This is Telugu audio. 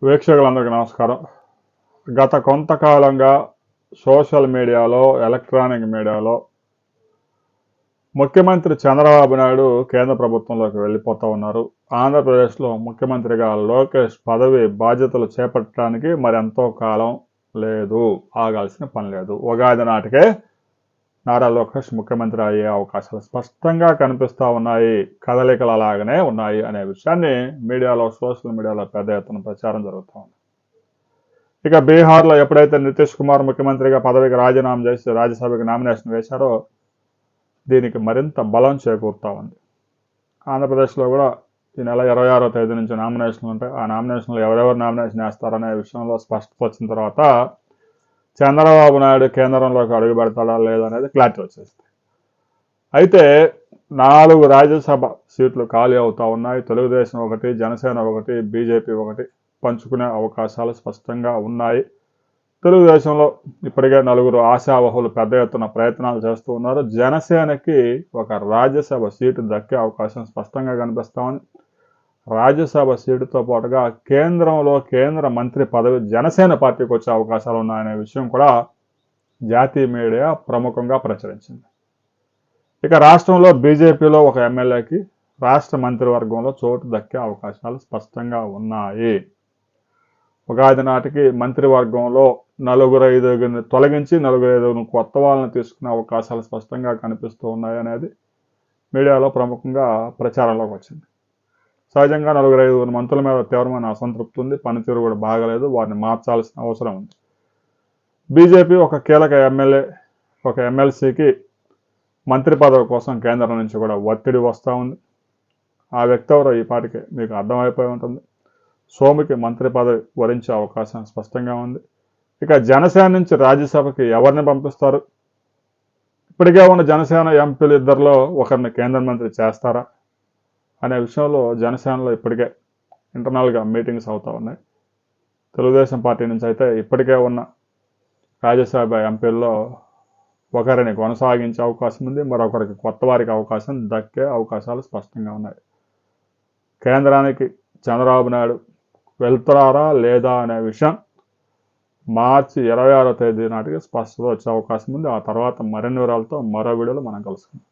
వీక్షకులందరికీ నమస్కారం. గత కొంతకాలంగా సోషల్ మీడియాలో, ఎలక్ట్రానిక్ మీడియాలో ముఖ్యమంత్రి చంద్రబాబు నాయుడు కేంద్ర ప్రభుత్వంలోకి వెళ్ళిపోతూ ఉన్నారు. ఆంధ్రప్రదేశ్లో ముఖ్యమంత్రిగా లోకేష్ పదవి బాధ్యతలు చేపట్టడానికి మరెంతో కాలం లేదు, ఆగాల్సిన పని లేదు. ఉగాది నాటికే నారా లోకేష్ ముఖ్యమంత్రి అయ్యే అవకాశాలు స్పష్టంగా కనిపిస్తూ ఉన్నాయి. కదలికలు అలాగనే ఉన్నాయి అనే విషయాన్ని మీడియాలో, సోషల్ మీడియాలో పెద్ద ఎత్తున ప్రచారం జరుగుతూ ఉంది. ఇక బీహార్లో ఎప్పుడైతే నితీష్ కుమార్ ముఖ్యమంత్రిగా పదవికి రాజీనామా చేసి రాజ్యసభకి నామినేషన్ వేశారో దీనికి మరింత బలం చేకూరుతూ ఉంది. ఆంధ్రప్రదేశ్లో కూడా ఈ నెల 26వ తేదీ నుంచి నామినేషన్లు ఉంటాయి. ఆ నామినేషన్లు ఎవరెవరు నామినేషన్ వేస్తారనే విషయంలో స్పష్టత వచ్చిన తర్వాత చంద్రబాబు నాయుడు కేంద్రంలోకి అడుగు పెడతాడా లేదనేది క్లారిటీ వచ్చేస్తుంది. అయితే 4 రాజ్యసభ సీట్లు ఖాళీ అవుతూ ఉన్నాయి. తెలుగుదేశం ఒకటి, జనసేన ఒకటి, బీజేపీ ఒకటి పంచుకునే అవకాశాలు స్పష్టంగా ఉన్నాయి. తెలుగుదేశంలో ఇప్పటికే 4 ఆశావహులు పెద్ద ఎత్తున ప్రయత్నాలు చేస్తూ ఉన్నారు. జనసేనకి ఒక రాజ్యసభ సీటు దక్కే అవకాశం స్పష్టంగా కనిపిస్తూ ఉంది. రాజ్యసభ సీటుతో పాటుగా కేంద్రంలో కేంద్ర మంత్రి పదవి జనసేన పార్టీకి వచ్చే అవకాశాలు ఉన్నాయనే విషయం కూడా జాతీయ మీడియా ప్రముఖంగా ప్రచురించింది. ఇక రాష్ట్రంలో బీజేపీలో ఒక ఎమ్మెల్యేకి రాష్ట్ర మంత్రివర్గంలో చోటు దక్కే అవకాశాలు స్పష్టంగా ఉన్నాయి. ఉగాది నాటికి మంత్రివర్గంలో 4-5 తొలగించి 4-5 కొత్త వాళ్ళని తీసుకునే అవకాశాలు స్పష్టంగా కనిపిస్తూ ఉన్నాయి అనేది మీడియాలో ప్రముఖంగా ప్రచారంలోకి వచ్చింది. సహజంగా 4-5 మంత్రుల మీద తీవ్రమైన అసంతృప్తి ఉంది. పనితీరు కూడా బాగలేదు. వారిని మార్చాల్సిన అవసరం ఉంది. బీజేపీ ఒక కీలక ఎమ్మెల్యే, ఒక ఎమ్మెల్సీకి మంత్రి పదవి కోసం కేంద్రం నుంచి కూడా ఒత్తిడి వస్తూ ఉంది. ఆ వ్యక్తి ఎవరో ఈ పాటికి మీకు అర్థమైపోయి ఉంటుంది. సోముకి మంత్రి పదవి వరించే అవకాశం స్పష్టంగా ఉంది. ఇక జనసేన నుంచి రాజ్యసభకి ఎవరిని పంపిస్తారు? ఇప్పటికే ఉన్న జనసేన ఎంపీలు ఇద్దరిలో ఒకరిని కేంద్ర మంత్రి చేస్తారా అనే విషయంలో జనసేనలో ఇప్పటికే ఇంటర్నల్గా మీటింగ్స్ అవుతూ ఉన్నాయి. తెలుగుదేశం పార్టీ నుంచి అయితే ఇప్పటికే ఉన్న రాజ్యసభ ఎంపీల్లో ఒకరిని కొనసాగించే అవకాశం ఉంది. మరొకరికి కొత్త వారికి అవకాశం దక్కే అవకాశాలు స్పష్టంగా ఉన్నాయి. కేంద్రానికి చంద్రబాబు నాయుడు వెళ్తారా లేదా అనే విషయం మార్చి 26వ తేదీ నాటికి స్పష్టత వచ్చే అవకాశం ఉంది. ఆ తర్వాత మరిన్ని వివరాలతో మరో వీడియోలో మనం కలుసుకుందాం.